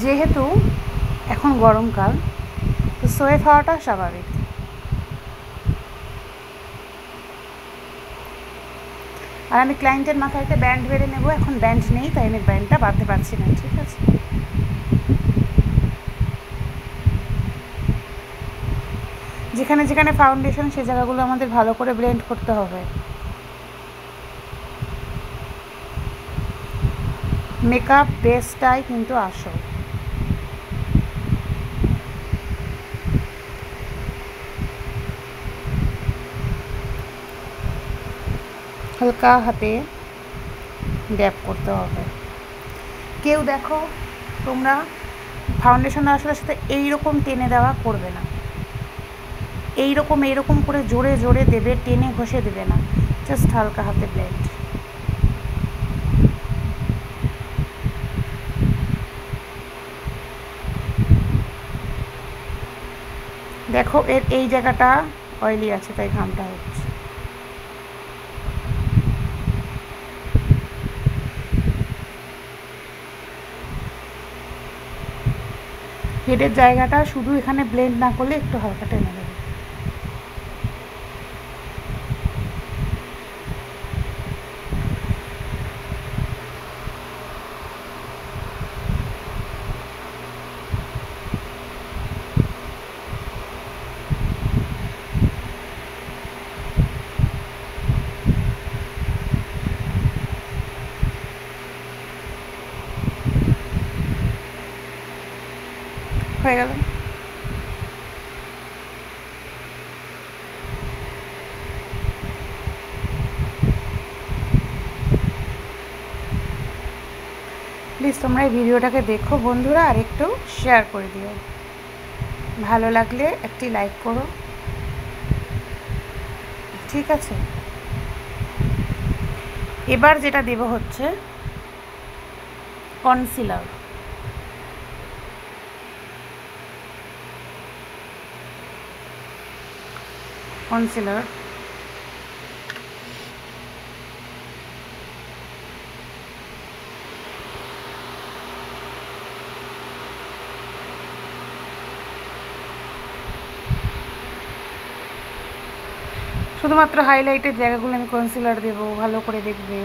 যেহেতু এখন গরমকাল, তো সোয়েট হওয়াটা স্বাভাবিক। আর আমি ক্লায়েন্টের মাথায় একটা ব্যান্ড বেঁধে নেব, এখন ব্যান্ড নেই তাই আমি ব্যান্ডটা বাঁধতে পারছি না, ঠিক আছে। যেখানে যেখানে ফাউন্ডেশন সে জায়গাগুলো আমাদের ভালো করে ব্লেন্ড করতে হবে। মেকআপ বেসটাই কিন্তু আসল। হালকা হাতে ড্যাব করতে হবে। কেউ দেখো তোমরা ফাউন্ডেশন দেওয়ার সাথে সাথে এইরকম টেনে দেওয়া করবে না, এইরকম করে জোরে জোরে দেবে, টেনে ঘষে দেবে না, জাস্ট হালকা হাতে ব্লেন্ড। দেখো এর এই জায়গাটা অয়েলি আছে তাই ঘামটা হচ্ছে। হেডের জায়গাটা শুধু এখানে ব্লেন্ড না করলে একটু হালকা টেনে দেবে। হয়ে গেল। প্লিজ তোমরা এই ভিডিওটাকে দেখো বন্ধুরা, আর একটু শেয়ার করে দিও। ভালো লাগলে একটি লাইক করো, ঠিক আছে। এবার যেটা দেব হচ্ছে কনসিলার। কনসিলার শুধুমাত্র হাইলাইটের জায়গাগুলো আমি কনসিলার দেবো, ভালো করে দেখবে।